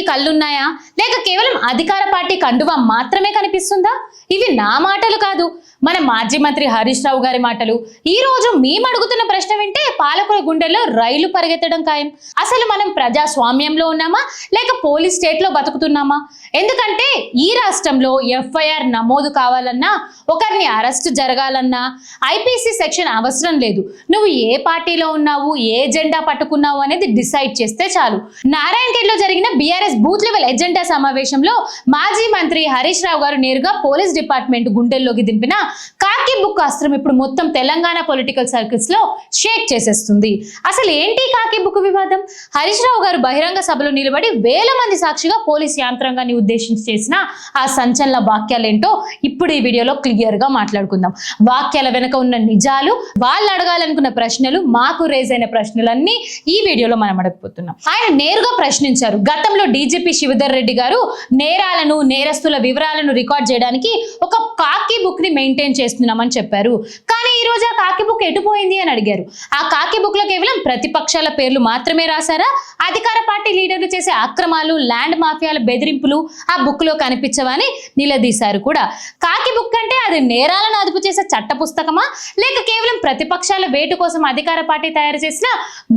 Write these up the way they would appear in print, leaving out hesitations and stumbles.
కళ్ళున్నాయా లేక కేవలం అధికార పార్టీ కండువా మాత్రమే కనిపిస్తుందా? ఇవి నా మాటలు కాదు, మన మాజీ మంత్రి హరీష్ రావు గారి మాటలు. ఈ రోజు మేము అడుగుతున్న ప్రశ్న వింటే పాలకుల గుండెల్లో రైలు పరిగెత్తడం ఖాయం. అసలు మనం ప్రజాస్వామ్యంలో ఉన్నామా లేక పోలీస్ స్టేట్ లో బతుకుతున్నామా? ఎందుకంటే ఈ రాష్ట్రంలో ఎఫ్ఐఆర్ నమోదు కావాలన్నా, ఒకరిని అరెస్ట్ జరగాలన్నా ఐపీసీ సెక్షన్ అవసరం లేదు. నువ్వు ఏ పార్టీలో ఉన్నావు, ఏ ఎజెండా పట్టుకున్నావు అనేది డిసైడ్ చేస్తే చాలు. నారాయణఖేడ్లో జరిగిన బీఆర్ఎస్ బూత్ లెవెల్ ఎజెండా సమావేశంలో మాజీ మంత్రి హరీష్ రావు గారు నేరుగా పోలీస్ డిపార్ట్మెంట్ గుండెల్లోకి దింపిన కాకి బుక్ అస్త్రం ఇప్పుడు మొత్తం తెలంగాణ పొలిటికల్ సర్కిల్స్ లో షేక్ చేసేస్తుంది. అసలు ఏంటి కాకి బుక్ వివాదం? హరీష్ రావు గారు బహిరంగ సభలో నిలబడి వేల మంది సాక్షిగా పోలీస్ యంత్రాంగాన్ని ఉద్దేశించి చేసిన ఆ సంచలన వాక్యాలేంటో ఇప్పుడు ఈ వీడియోలో క్లియర్ గా మాట్లాడుకుందాం. వాక్యాల వెనుక ఉన్న నిజాలు, వాళ్ళు అడగాలనుకున్న ప్రశ్నలు, మాకు రేజ్ అయిన ప్రశ్నలన్నీ ఈ వీడియోలో మనం అడగబోతున్నాం. ఆయన నేరుగా ప్రశ్నించారు, గతంలో డీజీపీ శివధర్ రెడ్డి గారు నేరాలను, నేరస్తుల వివరాలను రికార్డ్ చేయడానికి ఒక కాకి బుక్ ని మెయింటైన్ చేస్తున్నామని చెప్పారు. కానీ ఈ రోజు ఆ కాకి బుక్ ఎటుపోయింది అని అడిగారు. ఆ కాకి బుక్ లో కేవలం ప్రతిపక్షాల పేర్లు మాత్రమే రాశారా? అధికార పార్టీ లీడర్లు చేసే అక్రమాలు, ల్యాండ్ మాఫియాల బెదిరింపులు ఆ బుక్ లో కనిపించవని నిలదీశారు కూడా. కాకి బుక్ అంటే అది నేరాలను అదుపు చేసే చట్ట పుస్తకమా లేక కేవలం ప్రతిపక్షాల వేటు కోసం అధికార పార్టీ తయారు చేసిన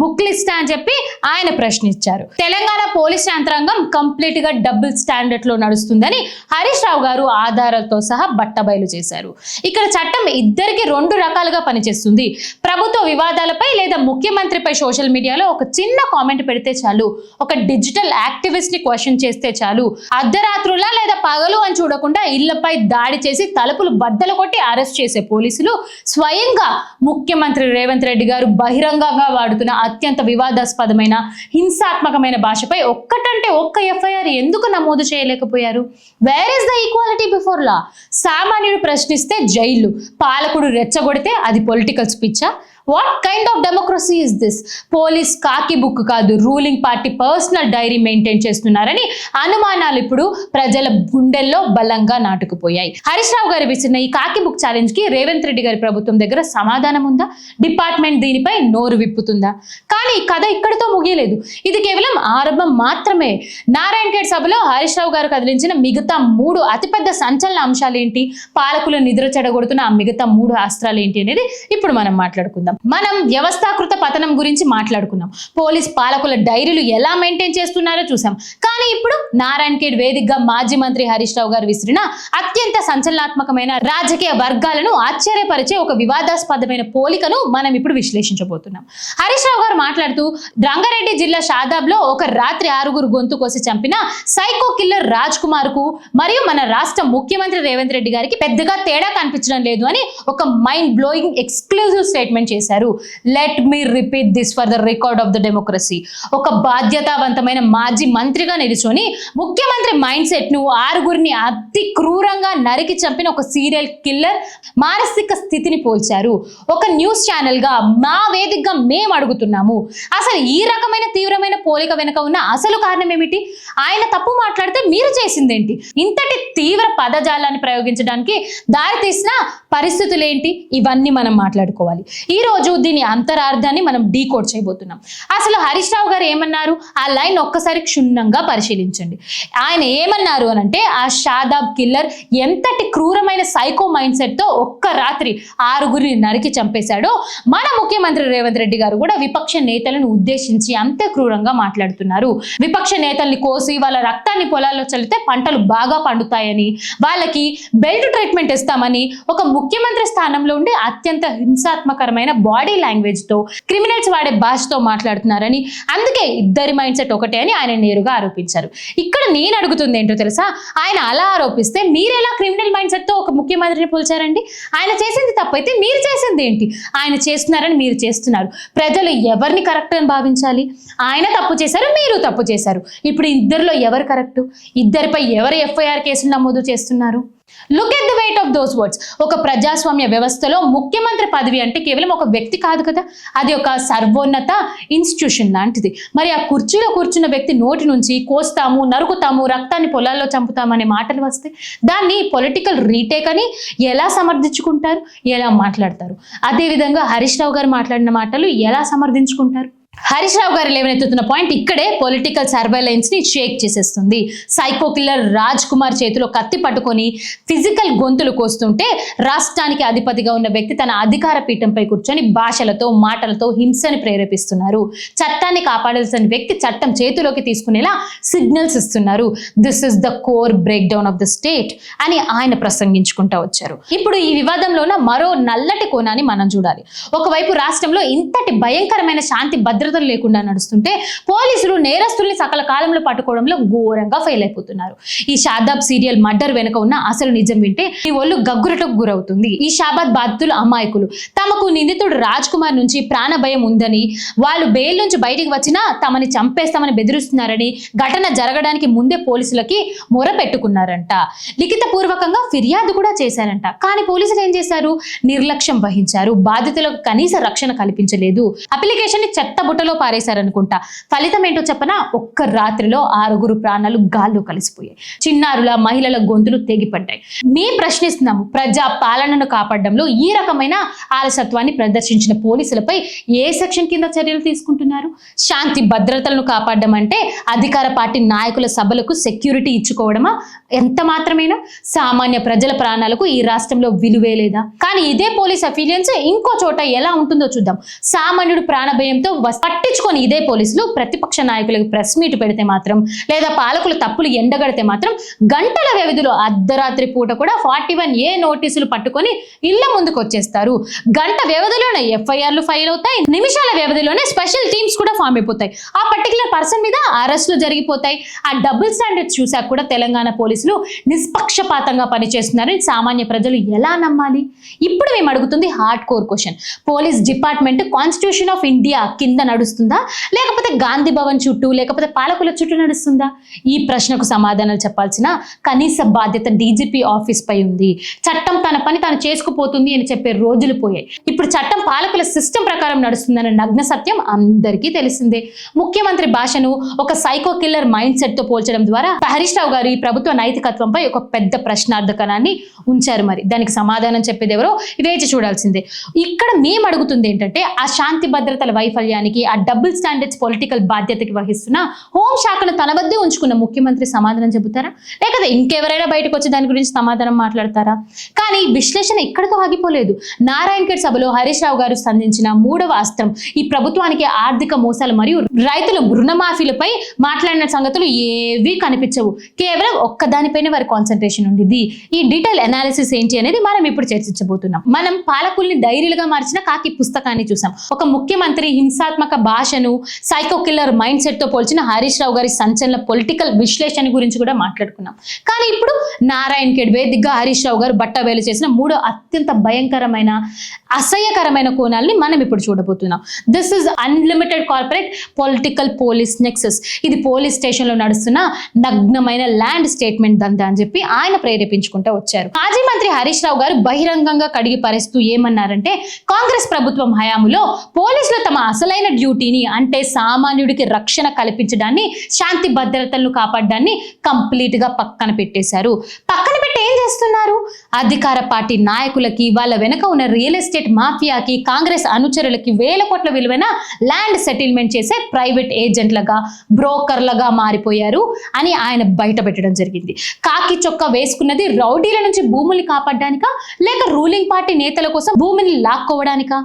బుక్ లిస్ట్ అని చెప్పి ఆయన ప్రశ్నించారు. తెలంగాణ పోలీస్ యంత్రాంగం కంప్లీట్ గా డబుల్ స్టాండర్డ్ లో నడుస్తుందని హరీష్ రావు గారు ఆధారాలతో సహా బట్టబయలు చేశారు. ఇక్కడ చట్టం ఇద్దరికి రెండు రకాలుగా పనిచేస్తుంది. ప్రభుత్వ వివాదాలపై లేదా ముఖ్యమంత్రిపై సోషల్ మీడియాలో ఒక చిన్న కామెంట్ పెడితే చాలు, ఒక డిజిటల్ యాక్టివిస్ట్ ని క్వశ్చన్ చేస్తే చాలు, అర్ధరాత్రుల లేదా పగలు అని చూడకుండా ఇళ్లపై దాడి చేసి తలుపులు బద్దలు కొట్టి అరెస్ట్ చేసే పోలీసులు స్వయంగా ముఖ్యమంత్రి రేవంత్ రెడ్డి గారు బహిరంగంగా వాడుతున్న అత్యంత వివాదాస్పదమైన హింసాత్మకమైన భాషపై ఒక్కటంటే ఒక్క ఎఫ్ఐఆర్ ఎందుకు నమోదు చేయలేకపోయారు? Where is the equality before law? సామాన్యుడు ప్రశ్నిస్తే జైలు, పాలకుడు రెచ్చగొడితే అది పొలిటికల్ స్పీచా? What kind of democracy is this? Police కాకి బుక్ కాదు, ruling party personal diary maintain చేస్తున్నారని అనుమానాలు ఇప్పుడు ప్రజల గుండెల్లో బలంగా నాటుకుపోయాయి. హరీష్ రావు గారు విసిరిన ఈ కాకి బుక్ ఛాలెంజ్ కి రేవంత్ రెడ్డి గారి ప్రభుత్వం దగ్గర సమాధానం ఉందా? డిపార్ట్మెంట్ దీనిపై నోరు విప్పుతుందా? కానీ ఈ కథ ఇక్కడితో ముగియలేదు. ఇది కేవలం ఆరంభం మాత్రమే. నారాయణఖేడ్ సభలో హరీష్ రావు గారు కదిలించిన మిగతా మూడు అతిపెద్ద సంచలన అంశాలు ఏంటి, పాలకుల నిద్ర చెడగొడుతున్న ఆ మిగతా మూడు అస్త్రాలు ఏంటి అనేది ఇప్పుడు మనం మాట్లాడుకుందాం. మనం వ్యవస్థాకృత పతనం గురించి మాట్లాడుకున్నాం, పోలీస్ పాలకుల డైరీలు ఎలా మెయింటైన్ చేస్తున్నారో చూసాం. కానీ ఇప్పుడు నారాయణఖేడ్ వేదికగా మాజీ మంత్రి హరీష్ రావు గారు విసిరిన అత్యంత సంచలనాత్మకమైన రాజకీయ వర్గాలను ఆశ్చర్యపరిచే ఒక వివాదాస్పదమైన పోలికను మనం ఇప్పుడు విశ్లేషించబోతున్నాం. హరీష్ రావు గారు మాట్లాడుతూ, రంగారెడ్డి జిల్లా షాదాబ్ లో ఒక రాత్రి 6 గొంతు కోసి చంపిన సైకో కిల్లర్ రాజ్ కుమార్ కు మరియు మన రాష్ట్ర ముఖ్యమంత్రి రేవంత్ రెడ్డి గారికి పెద్దగా తేడా కనిపించడం లేదు అని ఒక మైండ్ బ్లోయింగ్ ఎక్స్క్లూజివ్ స్టేట్మెంట్ చేశారు. Let me repeat this for the record of the democracy. ఒక బాధ్యతావంతమైన మాజీ మంత్రిగా నిలుచొని ముఖ్యమంత్రి మైండ్ సెట్ ను 6 అతి క్రూరంగా నరికి చంపిన ఒక సీరియల్ కిల్లర్ మానసిక స్థితిని పోల్చారు. ఒక న్యూస్ ఛానల్ గా మా వేదికగా మేము అడుగుతున్నాము, అసలు ఈ రకమైన తీవ్రమైన పోలిక వెనుక ఉన్న అసలు కారణం ఏమిటి? ఆయన తప్పు మాట్లాడితే మీరు చేసిందేంటి? ఇంతటి తీవ్ర పదజాలాన్ని ప్రయోగించడానికి దారితీసిన పరిస్థితులు ఏంటి? ఇవన్నీ మనం మాట్లాడుకోవాలి. ఈ రోజు దీని అంతరార్థాన్ని మనం డీకోడ్ చేయబోతున్నాం. అసలు హరీష్ రావు గారు ఏమన్నారు? ఆ లైన్ ఒక్కసారి క్షుణ్ణంగా పరిశీలించండి. ఆయన ఏమన్నారు అనంటే, ఆ షాదాబ్ కిల్లర్ ఎంతటి క్రూరమైన సైకో మైండ్ సెట్ తో ఒక్క రాత్రి 6 నరికి చంపేశాడో మన ముఖ్యమంత్రి రేవంత్ రెడ్డి గారు కూడా విపక్ష నేతలను ఉద్దేశించి అంతే క్రూరంగా మాట్లాడుతున్నారు. విపక్ష నేతల్ని కోసి వాళ్ళ రక్తాన్ని పొలాల్లో చల్లితే పంటలు బాగా పండుతాయని, వాళ్ళకి బెల్ట్ ట్రీట్మెంట్ ఇస్తామని ఒక ముఖ్యమంత్రి స్థానంలో ఉండి అత్యంత హింసాత్మకరమైన బాడీ లాంగ్వేజ్ తో, క్రిమినల్స్ వాడే భాషతో మాట్లాడుతున్నారని, అందుకే ఇద్దరి మైండ్ సెట్ ఒకటే అని ఆయన నేరుగా ఆరోపించారు. ఇక్కడ నేను అడుగుతుంది ఏంటో తెలుసా? ఆయన అలా ఆరోపిస్తే మీరెలా క్రిమినల్ మైండ్ సెట్ తో ఒక ముఖ్యమంత్రిని పోల్చారండి? ఆయన చేసింది తప్పైతే మీరు చేసింది ఏంటి? ఆయన చేస్తున్నారని మీరు చేస్తున్నారు. ప్రజలు ఎవరిని కరెక్ట్ అని భావించాలి? ఆయన తప్పు చేశారు, మీరు తప్పు చేశారు. ఇప్పుడు ఇద్దరిలో ఎవరు కరెక్ట్? ఇద్దరిపై ఎవరు ఎఫ్ఐఆర్ కేసులు నమోదు చేస్తున్నారు? Look at the weight of those words. ఒక ప్రజాస్వామ్య వ్యవస్థలో ముఖ్యమంత్రి పదవి అంటే కేవలం ఒక వ్యక్తి కాదు కదా, అది ఒక సర్వోన్నత ఇన్స్టిట్యూషన్ లాంటిది. మరి ఆ కుర్చీలో కూర్చున్న వ్యక్తి నోటి నుంచి కోస్తాము, నరుకుతాము, రక్తాన్ని పొలాల్లో చంపుతాము అనే మాటలు వస్తే దాన్ని పొలిటికల్ రీటేక్ అని ఎలా సమర్థించుకుంటారు, ఎలా మాట్లాడతారు? అదేవిధంగా హరీష్ రావు గారు మాట్లాడిన మాటలు ఎలా సమర్థించుకుంటారు? హరీష్ రావు గారు లేవనెత్తుతున్న పాయింట్ ఇక్కడే పొలిటికల్ సర్వైలెన్స్ ని షేక్ చేసేస్తుంది. సైకో కిల్లర్ రాజ్ కుమార్ చేతిలో కత్తి పట్టుకొని ఫిజికల్ గొంతులు కోస్తుంటే రాష్ట్రానికి అధిపతిగా ఉన్న వ్యక్తి తన అధికార పీఠంపై కూర్చొని భాషలతో మాటలతో హింసని ప్రేరేపిస్తున్నారు. చట్టాన్ని కాపాడాల్సిన వ్యక్తి చట్టం చేతిలోకి తీసుకునేలా సిగ్నల్స్ ఇస్తున్నారు. This is the core break down of the state అని ఆయన ప్రసంగించుకుంటూ వచ్చారు. ఇప్పుడు ఈ వివాదంలోన మరో నల్లటి కోణాన్ని మనం చూడాలి. ఒకవైపు రాష్ట్రంలో ఇంతటి భయంకరమైన శాంతి భద్రతలు లేకుండా నడుస్తుంటే పోలీసులు నేరస్తుల్ని సకల కాలంలో పట్టుకోవడంలో ఘోరంగా ఫెయిల్ అయిపోతున్నారు. ఈ షాదాబ్ సీరియల్ మర్డర్ వెనుక ఉన్న అసలు నిజం వింటే ఈ ఒళ్ళు గగ్గురటకు గురవుతుంది. ఈ షాబాద్ బాధితులు అమాయకులు. తమకు నిందితుడు రాజ్ కుమార్ నుంచి ప్రాణ భయం ఉందని, వాళ్ళు బెయిల్ నుంచి బయటికి వచ్చినా తమని చంపేస్తామని బెదిరిస్తున్నారని ఘటన జరగడానికి ముందే పోలీసులకి మొర పెట్టుకున్నారంట. లిఖిత పూర్వకంగా ఫిర్యాదు కూడా చేశారంట. కానీ పోలీసులు ఏం చేశారు? నిర్లక్ష్యం వహించారు. బాధితులకు కనీస రక్షణ కల్పించలేదు. అప్లికేషన్ ని చెత్తబుట్టలో పారేశారనుకుంటా. ఫలితం ఏంటో చెప్పనా? ఒక్క రాత్రిలో 6 ప్రాణాలు గాల్లో కలిసిపోయాయి. చిన్నారుల మహిళల గొంతులు తెగిపడ్డాయి. మీ ప్రశ్నిస్తున్నాము, ప్రజా పాలనను కాపాడడంలో ఈ రకమైన ఆలసత్వాన్ని ప్రదర్శించిన పోలీసులపై ఏ సెక్షన్ కింద చర్యలు తీసుకుంటున్నారు? శాంతి భద్రతలను కాపాడడం అంటే అధికార పార్టీ నాయకుల సభలకు సెక్యూరిటీ ఇచ్చుకోవడమా? ఎంత మాత్రమేనా? సామాన్య ప్రజల ప్రాణాలకు ఈ రాష్ట్రంలో విలువే లేదా? కానీ ఇదే పోలీస్ అఫీలియన్స్ ఇంకో చోట ఎలా ఉంటుందో చూద్దాం. సామాన్యుడు ప్రాణభయంతో పట్టించుకొని ఇదే పోలీసులు ప్రతిపక్ష నాయకులకు ప్రెస్ మీట్ పెడితే మాత్రం, లేదా పాలకులు తప్పులు ఎండగడితే మాత్రం గంటల వ్యవధిలో అర్ధరాత్రి పూట కూడా 41A నోటీసులు పట్టుకొని ఇళ్ల ముందుకు వచ్చేస్తారు. గంట వ్యవధిలోనే ఎఫ్ఐఆర్లు ఫైల్ అవుతాయి. నిమిషాల వ్యవధిలోనే స్పెషల్ టీమ్స్ కూడా ఫామ్ అయిపోతాయి. ఆ పర్టికులర్ పర్సన్ మీద అరెస్టులు జరిగిపోతాయి. ఆ డబుల్ స్టాండర్డ్స్ చూసాక కూడా తెలంగాణ పోలీసులు నిష్పక్షపాతంగా పనిచేస్తున్నారని సామాన్య ప్రజలు ఎలా నమ్మాలి? ఇప్పుడు మేము అడుగుతుంది hard core question. Police department constitution of India కింద నడుస్తుందా, లేకపోతే గాంధీ భవన్ చుట్టూ, లేకపోతే పాలకుల చుట్టూ నడుస్తుందా? ఈ ప్రశ్నకు సమాధానాలు చెప్పాల్సిన కనీస బాధ్యత డీజీపీ ఆఫీస్ పై ఉంది. చట్టం తన పని తాను చేసుకుపోతుంది అని చెప్పే రోజులు పోయాయి. ఇప్పుడు చట్టం పాలకుల సిస్టమ్ ప్రకారం నడుస్తుందన్న నగ్న సత్యం అందరికీ తెలిసిందే. ముఖ్యమంత్రి భాషను ఒక సైకో కిల్లర్ మైండ్ సెట్ తో పోల్చడం ద్వారా హరీష్ రావు గారు ఈ ప్రభుత్వ నైతికత్వంపై ఒక పెద్ద ప్రశ్నార్థకనాన్ని ఉంచారు. మరి దానికి సమాధానం చెప్పేది ఎవరో వేచి చూడాల్సిందే. ఇక్కడ మేము అడుగుతుంది ఏంటంటే, ఆ శాంతి భద్రతల వైఫల్యానికి, ఆ డబుల్ స్టాండర్డ్స్ పొలిటికల్ బాధ్యతకి వహిస్తున్న హోంశాఖను తన వద్దే ఉంచుకున్న ముఖ్యమంత్రి సమాధానం చెబుతారా, లేకపోతే ఇంకెవరైనా బయటకు వచ్చి దాని గురించి సమాధానం మాట్లాడతారా? కానీ విశ్లేషణ ఇక్కడితో ఆగిపోలేదు. నారాయణఖేడ్ సభలో హరీష్ రావు గారు సంధించిన 3వ అస్త్రం ఈ ప్రభుత్వానికి ఆర్థిక మోసాలు మరియు రైతుల రుణమాఫీలపై మాట్లాడిన సంగతులు ఏవీ కనిపించవు. కేవలం ఒక్కదానిపైన వారి కాన్సన్ట్రేషన్ ఉండిద్ది. ఈ డీటెయిల్ అనాలిసిస్ ఏంటి అనేది మనం ఇప్పుడు చర్చించబోతున్నాం. మనం పాలకుల్ని ధైర్యులుగా మార్చిన కాకి పుస్తకాన్ని చూసాం. ఒక ముఖ్యమంత్రి హింసాత్మక భాషను సైకో కిల్లర్ మైండ్ సెట్ తో పోల్చిన హరీష్ రావు గారి సంచలన పొలిటికల్ విశ్లేషణ గురించి కూడా మాట్లాడుకున్నాం. కానీ ఇప్పుడు నారాయణఖేడ్ వేదికగా హరీష్ రావు గారు బట్టబయలు చేసిన 3వ అత్యంత భయంకరమైన, అసహ్యకరమైన కోణాలని మనం ఇప్పుడు చూడబోతున్నాం. This is unlimited corporate political police Nexus. ఇది పోలీస్ స్టేషన్ లో నడుస్తున్న నగ్నమైన ల్యాండ్ స్టేట్మెంట్ దందా అని చెప్పి ఆయన ప్రేరేపించుకుంటూ వచ్చారు. మాజీ మంత్రి హరీష్ రావు గారు బహిరంగంగా కడిగి పరిస్తూ ఏమన్నారంటే, కాంగ్రెస్ ప్రభుత్వం హయాంలో పోలీసులు తమ అసలైన డ్యూటీని, అంటే సామాన్యుడికి రక్షణ కల్పించడాన్ని, శాంతి భద్రతలను కాపాడడాన్ని కంప్లీట్ గా పక్కన పెట్టేశారు. పక్కన పెట్టి ఏం చేస్తున్నారు? అధికార పార్టీ నాయకులకి, వాళ్ళ వెనక ఉన్న రియల్ ఎస్టేట్ మాఫియాకి, కాంగ్రెస్ అనుచరులకి వేల కోట్ల విలువైన ల్యాండ్ సెటిల్మెంట్ చేసే ప్రైవేట్ ఏజెంట్లుగా, బ్రోకర్లుగా మారిపోయారు అని ఆయన బయట పెట్టడం జరిగింది. కాకి చొక్కా వేసుకున్నది రౌడీల నుంచి భూముల్ని కాపాడడానికా, లేక రూలింగ్ పార్టీ నేతల కోసం భూమిని లాక్కోవడానికా?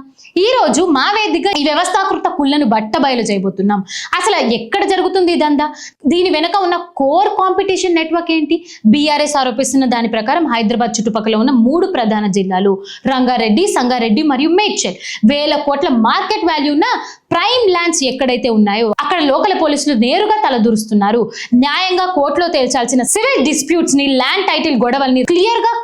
ఈ రోజు మా వేదికగా ఈ వ్యవస్థాకృత కుళ్ళను బట్టబయలు చేయబోతున్నాం. అసలు ఎక్కడ జరుగుతుంది ఇదంతా? దీని వెనక ఉన్న కోర్ కాంపిటీషన్ నెట్వర్క్ ఏంటి? బీఆర్ఎస్ ఆరోపిస్తున్న దాని ప్రకారం హైదరాబాద్ చుట్టుపక్కల ఉన్న 3 ప్రధాన జిల్లాలు రంగారెడ్డి, సంగారెడ్డి మరియు మేడ్చల్ వేల కోట్ల మార్కెట్ వాల్యూ ఉన్న ప్రైమ్ ల్యాండ్స్ ఎక్కడైతే ఉన్నాయో అక్కడ లోకల్ పోలీసులు నేరుగా తలదూరుస్తున్నారు. న్యాయంగా కోర్టులో తేల్చాల్సిన సివిల్ డిస్ప్యూట్స్ ని, ల్యాండ్ టైటిల్ గొడవల్ని క్లియర్ గా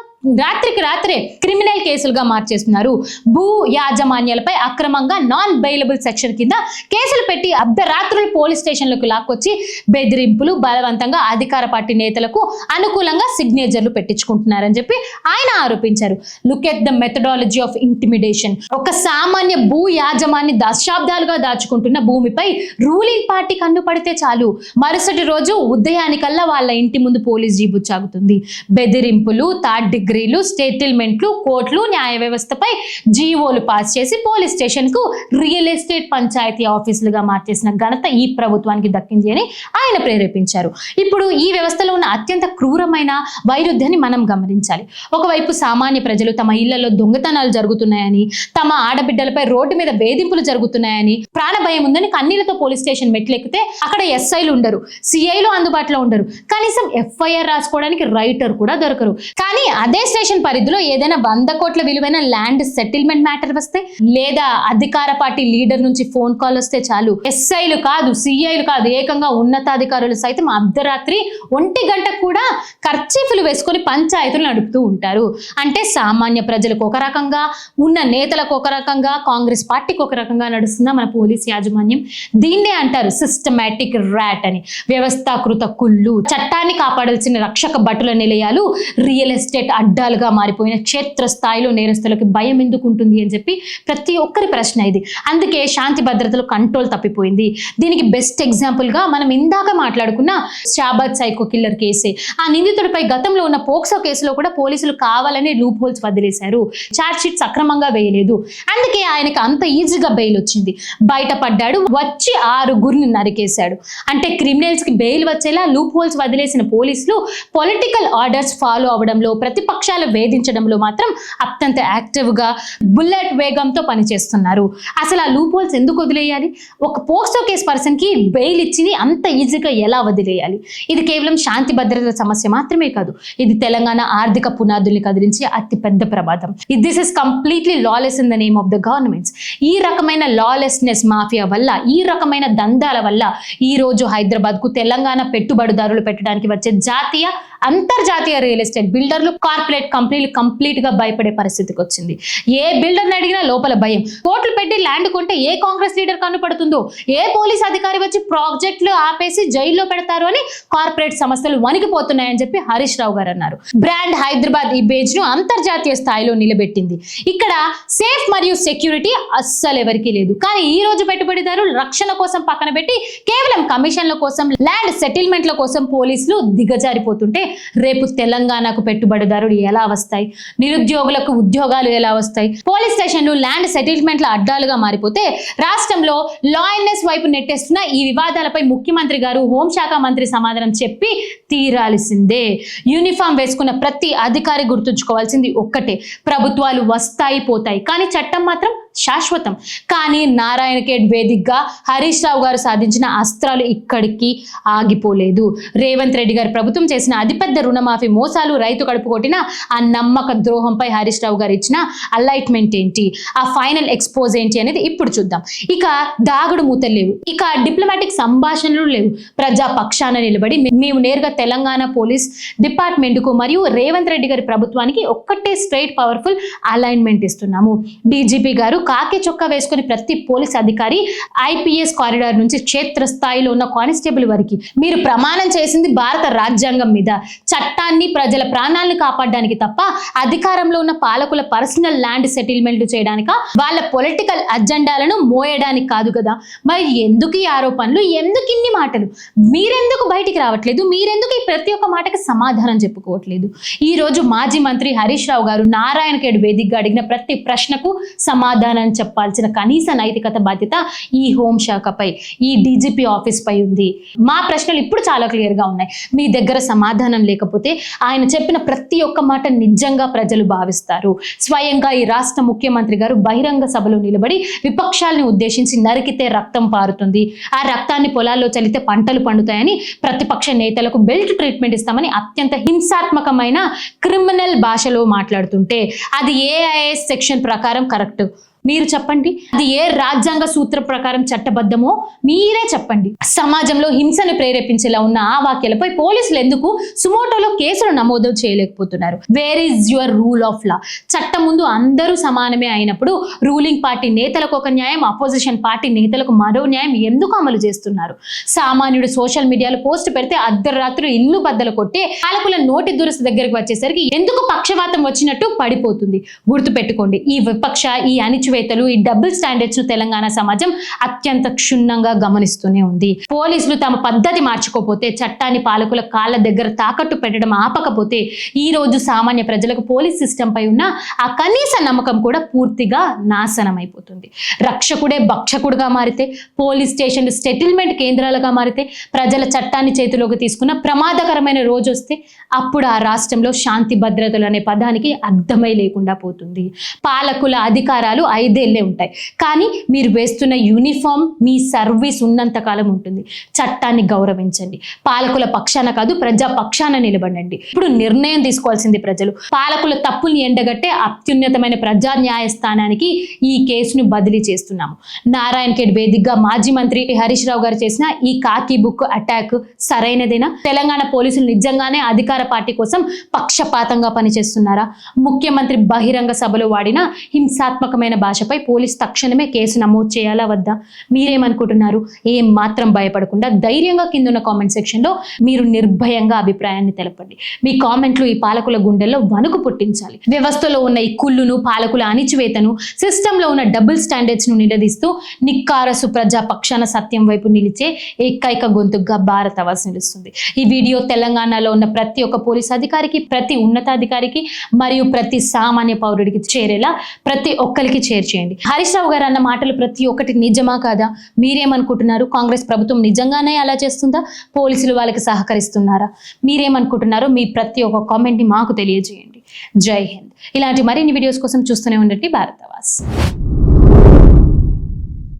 రాత్రికి రాత్రే క్రిమినల్ కేసులుగా మార్చేస్తున్నారు. భూ యాజమాన్యాలపై అక్రమంగా నాన్ బెయిలబుల్ సెక్షన్ కింద కేసులు పెట్టి అర్ధరాత్రులు పోలీస్ స్టేషన్లకు లాక్కొచ్చి బెదిరింపులు, బలవంతంగా అధికార పార్టీ నేతలకు అనుకూలంగా సిగ్నేచర్లు పెట్టించుకుంటున్నారని చెప్పి ఆయన ఆరోపించారు. Look at the methodology of intimidation. ఒక సామాన్య భూ యాజమాన్య దశాబ్దాలుగా దాచుకుంటున్న భూమిపై రూలింగ్ పార్టీ కన్ను పడితే చాలు, మరుసటి రోజు ఉదయానికల్లా వాళ్ళ ఇంటి ముందు పోలీస్ జీబు సాగుతుంది. బెదిరింపులు, థర్డ్ డిగ్రీ డిగ్రీలు, సెటిల్మెంట్లు, కోర్టులు, న్యాయ వ్యవస్థపై జీవోలు పాస్ చేసి పోలీస్ స్టేషన్ కు రియల్ ఎస్టేట్ పంచాయతీ ఆఫీసులుగా మార్చేసిన ఘనత ఈ ప్రభుత్వానికి దక్కింది అని ఆయన ప్రేరేపించారు. ఇప్పుడు ఈ వ్యవస్థలో ఉన్న అత్యంత క్రూరమైన వైరుధ్యాన్ని మనం గమనించాలి. ఒకవైపు సామాన్య ప్రజలు తమ ఇళ్లలో దొంగతనాలు జరుగుతున్నాయని, తమ ఆడబిడ్డలపై రోడ్డు మీద వేధింపులు జరుగుతున్నాయని, ప్రాణ భయం ఉందని కన్నీళ్లతో పోలీస్ స్టేషన్ మెట్లెక్కితే అక్కడ ఎస్ఐలు ఉండరు, సిఐలు అందుబాటులో ఉండరు, కనీసం ఎఫ్ఐఆర్ రాసుకోవడానికి రైటర్ కూడా దొరకరు. కానీ అదే స్టేషన్ పరిధిలో ఏదైనా 100 కోట్ల విలువైన ల్యాండ్ సెటిల్మెంట్ మ్యాటర్ వస్తే, లేదా అధికార పార్టీ లీడర్ నుంచి ఫోన్ కాల్ వస్తే చాలు, ఎస్ఐలు కాదు, సిఐలు కాదు, ఏకంగా ఉన్నతాధికారులు సైతం అర్ధరాత్రి 1 గంటకు కూడా ఖర్చీఫులు వేసుకొని పంచాయతీలు నడుపుతూ ఉంటారు. అంటే సామాన్య ప్రజలకు ఒక రకంగా, ఉన్న నేతలకు ఒక రకంగా, కాంగ్రెస్ పార్టీకి ఒక రకంగా నడుస్తున్న మన పోలీస్ యాజమాన్యం. దీన్నే అంటారు సిస్టమాటిక్ ర్యాట్ అని. వ్యవస్థాకృత కుళ్ళు, చట్టాన్ని కాపాడాల్సిన రక్షక భటుల నిలయాలు రియల్ ఎస్టేట్ అడ్డాలుగా మారిపోయిన క్షేత్ర స్థాయిలో నేరస్తులకు భయం ఎందుకు ఉంటుంది అని చెప్పి ప్రతి ఒక్కరి ప్రశ్న ఇది. అందుకే శాంతి భద్రతలు కంట్రోల్ తప్పిపోయింది. దీనికి బెస్ట్ ఎగ్జాంపుల్ గా మనం ఇందాక మాట్లాడుకున్న షాబాద్ సైకో కిల్లర్ కేసే. ఆ నిందితుడిపై గతంలో ఉన్న పోక్సో కేసులో కూడా పోలీసులు కావాలని లూప్ హోల్స్ వదిలేశారు. చార్జ్ షీట్ సక్రమంగా వేయలేదు. అందుకే ఆయనకి అంత ఈజీగా బెయిల్ వచ్చింది. బయటపడ్డాడు, వచ్చి 6 నరికేశాడు. అంటే క్రిమినల్స్ కి బెయిల్ వచ్చేలా లూప్ హోల్స్ వదిలేసిన పోలీసులు పొలిటికల్ ఆర్డర్స్ ఫాలో అవడంలో, ప్రతిపక్షాలు వేధించడంలో మాత్రం అత్యంత యాక్టివ్ గా బుల్లెట్ వేగంతో పనిచేస్తున్నారు. అసలు ఆ లూప్ హోల్స్ ఎందుకు వదిలేయాలి? ఒక పోక్సో కేసు పర్సన్ కి బెయిల్ ఇచ్చింది అంత ఈజీగా ఎలా వదిలేయాలి? ఇది కేవలం శాంతి భద్రతల సమస్య మాత్రమే కాదు, ఇది తెలంగాణ ఆర్థిక పునాదుల్ని కదిలించే అతి పెద్ద ప్రమాదం. This is completely lawless in the name of the governments. ఈ రకమైన లాలెస్నెస్ మాఫియా వల్ల, ఈ రకమైన దందాల వల్ల ఈ రోజు హైదరాబాద్ కు తెలంగాణ పెట్టుబడిదారులు పెట్టడానికి వచ్చే జాతీయ, అంతర్జాతీయ రియల్ ఎస్టేట్ బిల్డర్లు, కార్పొరేట్ కంపెనీలు కంప్లీట్ గా భయపడే పరిస్థితికి వచ్చింది. ఏ బిల్డర్ని అడిగినా లోపల భయం. కోట్లు పెట్టి ల్యాండ్ కొంటే ఏ కాంగ్రెస్ లీడర్ కనుపడుతుందో, ఏ పోలీస్ అధికారి వచ్చి ప్రాజెక్టులు ఆపేసి జైల్లో పెడతారు అని కార్పొరేట్ సంస్థలు వణికిపోతున్నాయని చెప్పి హరీష్ రావు గారు అన్నారు. బ్రాండ్ హైదరాబాద్ ఇమేజ్ ను అంతర్జాతీయ స్థాయిలో నిలబెట్టింది. ఇక్కడ సేఫ్ మరియు సెక్యూరిటీ అస్సలు ఎవరికీ లేదు. కానీ ఈ రోజు పెట్టుబడిదారులు రక్షణ కోసం పక్కన పెట్టి కేవలం కమిషన్ల కోసం, ల్యాండ్ సెటిల్మెంట్ల కోసం పోలీసులు దిగజారిపోతుంటే రేపు తెలంగాణకు పెట్టుబడిదారులు ఎలా వస్తాయి? నిరుద్యోగులకు ఉద్యోగాలు ఎలా వస్తాయి? పోలీస్ స్టేషన్లు ల్యాండ్ సెటిల్మెంట్ల అడ్డాలుగా మారిపోతే రాష్ట్రంలో లాయల్నెస్ వైపు నెట్టేస్తున్న ఈ వివాదాలపై ముఖ్యమంత్రి గారు, హోంశాఖ మంత్రి సమాధానం చెప్పి తీరాల్సిందే. యూనిఫామ్ వేసుకున్న ప్రతి అధికారి గుర్తుంచుకోవాల్సింది ఒక్కటే, ప్రభుత్వాలు వస్తాయి పోతాయి, కానీ చట్టం మాత్రం శాశ్వతం. కానీ నారాయణ ఖేడ్ వేదికగా హరీష్ రావు గారు సాధించిన అస్త్రాలు ఇక్కడికి ఆగిపోలేదు. రేవంత్ రెడ్డి గారి ప్రభుత్వం చేసిన అతిపెద్ద రుణమాఫీ మోసాలు, రైతు కడుపు కొట్టిన ఆ నమ్మక ద్రోహంపై హరీష్ రావు గారు ఇచ్చిన అలైట్మెంట్ ఏంటి, ఆ ఫైనల్ ఎక్స్పోజ్ ఏంటి అనేది ఇప్పుడు చూద్దాం. ఇక దాగుడు మూతలు లేవు, ఇక డిప్లొమాటిక్ సంభాషణలు లేవు. ప్రజా పక్షాన నిలబడి మేము నేరుగా తెలంగాణ పోలీస్ డిపార్ట్మెంట్ కు మరియు రేవంత్ రెడ్డి గారి ప్రభుత్వానికి ఒక్కటే స్ట్రైట్ పవర్ఫుల్ అలైన్మెంట్ ఇస్తున్నాము. డీజీపీ గారు కాకి చొక్కా వేసుకుని ప్రతి పోలీస్ అధికారి, ఐపీఎస్ కారిడార్ నుంచి క్షేత్ర స్థాయిలో ఉన్న కానిస్టేబుల్ వరకు మీరు ప్రమాణం చేసింది భారత రాజ్యాంగం మీద, చట్టాన్ని, ప్రజల ప్రాణాలను కాపాడడానికి తప్ప అధికారంలో ఉన్న పాలకుల పర్సనల్ ల్యాండ్ సెటిల్మెంట్లు చేయడానిక, వాళ్ళ పొలిటికల్ అజెండాలను మోయడానికి కాదు కదా. మరి ఎందుకు ఈ ఆరోపణలు, ఎందుకు ఇన్ని మాటలు? మీరెందుకు బయటికి రావట్లేదు? మీరెందుకు ఈ ప్రతి ఒక్క మాటకి సమాధానం చెప్పుకోవట్లేదు? ఈ రోజు మాజీ మంత్రి హరీష్ రావు గారు నారాయణ ఖేడ్ వేదికగా అడిగిన ప్రతి ప్రశ్నకు సమాధానం చెప్పాల్సిన కనీస నైతికత బాధ్యత ఈ హోంశాఖపై, ఈ డీజీపీ ఆఫీస్ పై ఉంది. మా ప్రశ్నలు ఇప్పుడు చాలా క్లియర్ గా ఉన్నాయి. మీ దగ్గర సమాధానం లేకపోతే ఆయన చెప్పిన ప్రతి ఒక్క మాట నిజంగా ప్రజలు భావిస్తారు. స్వయంగా ఈ రాష్ట్ర ముఖ్యమంత్రి గారు బహిరంగ సభలో నిలబడి విపక్షాలను ఉద్దేశించి నరికితే రక్తం పారుతుంది, ఆ రక్తాన్ని పొలాల్లో చల్లితే పంటలు పండుతాయని, ప్రతిపక్ష నేతలకు బెల్ట్ ట్రీట్మెంట్ ఇస్తామని అత్యంత హింసాత్మకమైన క్రిమినల్ భాషలో మాట్లాడుతుంటే అది ఏఐఎస్ సెక్షన్ ప్రకారం కరెక్ట్? మీరు చెప్పండి. అది ఏ రాజ్యాంగ సూత్ర ప్రకారం చట్టబద్ధమో మీరే చెప్పండి. సమాజంలో హింసను ప్రేరేపించేలా ఉన్న ఆ వాక్యాలపై పోలీసులు ఎందుకు సుమోటోలో కేసులు నమోదు చేయలేకపోతున్నారు? Where is your rule of law? చట్టం ముందు అందరూ సమానమే అయినప్పుడు రూలింగ్ పార్టీ నేతలకు ఒక న్యాయం, అపోజిషన్ పార్టీ నేతలకు మరో న్యాయం ఎందుకు అమలు చేస్తున్నారు? సామాన్యుడు సోషల్ మీడియాలో పోస్ట్ పెడితే అర్ధరాత్రి ఇల్లు బద్దలు కొట్టే పాలకుల నోటి దురస్త దగ్గరికి వచ్చేసరికి ఎందుకు పక్షవాతం వచ్చినట్టు పడిపోతుంది? గుర్తుపెట్టుకోండి, ఈ విపక్ష, ఈ అణిచివేత అణచివేతలు, ఈ డబుల్ స్టాండర్డ్స్ ను తెలంగాణ సమాజం అత్యంత క్షుణ్ణంగా గమనిస్తూనే ఉంది. పోలీసులు తమ పద్ధతి మార్చుకోపోతే, చట్టాన్ని పాలకుల కాళ్ళ దగ్గర తాకట్టు పెట్టడం ఆపకపోతే ఈ రోజు సామాన్య ప్రజలకు పోలీస్ సిస్టమ్ పై ఉన్న ఆ కనీస నమ్మకం కూడా పూర్తిగా నాశనం అయిపోతుంది. రక్షకుడే భక్షకుడుగా మారితే, పోలీస్ స్టేషన్లు సెటిల్మెంట్ కేంద్రాలుగా మారితే, ప్రజల చట్టాన్ని చేతిలోకి తీసుకున్న ప్రమాదకరమైన రోజు వస్తే అప్పుడు ఆ రాష్ట్రంలో శాంతి భద్రతలు అనే పదానికి అర్థమై లేకుండా పోతుంది. పాలకుల అధికారాలు 5 ఏళ్లే ఉంటాయి, కానీ మీరు వేస్తున్న యూనిఫామ్ మీ సర్వీస్ ఉన్నంత కాలం ఉంటుంది. చట్టాన్ని గౌరవించండి. పాలకుల పక్షాన కాదు, ప్రజా పక్షాన నిలబడండి. ఇప్పుడు నిర్ణయం తీసుకోవాల్సింది ప్రజలు. పాలకుల తప్పుల్ని ఎండగట్టే అత్యున్నతమైన ప్రజా న్యాయస్థానానికి ఈ కేసును బదిలీ చేస్తున్నాము. నారాయణ ఖేడ్ వేదికగా మాజీ మంత్రి హరీష్ రావు గారు చేసిన ఈ కాకి బుక్ అటాక్ సరైనదేనా? తెలంగాణ పోలీసులు నిజంగానే అధికార పార్టీ కోసం పక్షపాతంగా పనిచేస్తున్నారా? ముఖ్యమంత్రి బహిరంగ సభలో వాడిన హింసాత్మకమైన భాషపై పోలీస్ తక్షణమే కేసు నమోదు చేయాలా వద్దా? మీరేమనుకుంటున్నారు? ఏం మాత్రం భయపడకుండా ధైర్యంగా కింద ఉన్న కామెంట్ సెక్షన్ లో మీరు నిర్భయంగా అభిప్రాయాన్ని తెలపండి. మీ కామెంట్లు ఈ పాలకుల గుండెల్లో వణుకు పుట్టించాలి. వ్యవస్థలో ఉన్న ఈ కుళ్ళును, పాలకుల అణిచివేతను, సిస్టమ్ లో ఉన్న డబుల్ స్టాండర్డ్స్ ను నిలదీస్తూ నిక్కారసు ప్రజా పక్షాన సత్యం వైపు నిలిచే ఏకైక గొంతుగా భారత్ అవాజ్ నిలుస్తుంది. ఈ వీడియో తెలంగాణలో ఉన్న ప్రతి ఒక్క పోలీస్ అధికారికి, ప్రతి ఉన్నతాధికారికి మరియు ప్రతి సామాన్య పౌరుడికి చేరేలా ప్రతి ఒక్కరికి షేర్ చేయండి. హరీష్ రావు గారు అన్న మాటలు ప్రతి ఒక్కటి నిజమా కాదా? మీరేమనుకుంటున్నారు? కాంగ్రెస్ ప్రభుత్వం నిజంగానే అలా చేస్తుందా? పోలీసులు వాళ్ళకి సహకరిస్తున్నారా? మీరేమనుకుంటున్నారో మీ ప్రతి ఒక్క కామెంట్ ని మాకు తెలియజేయండి. జై హింద్. ఇలాంటి మరిన్ని వీడియోస్ కోసం చూస్తూనే ఉండండి భారత్ అవాజ్.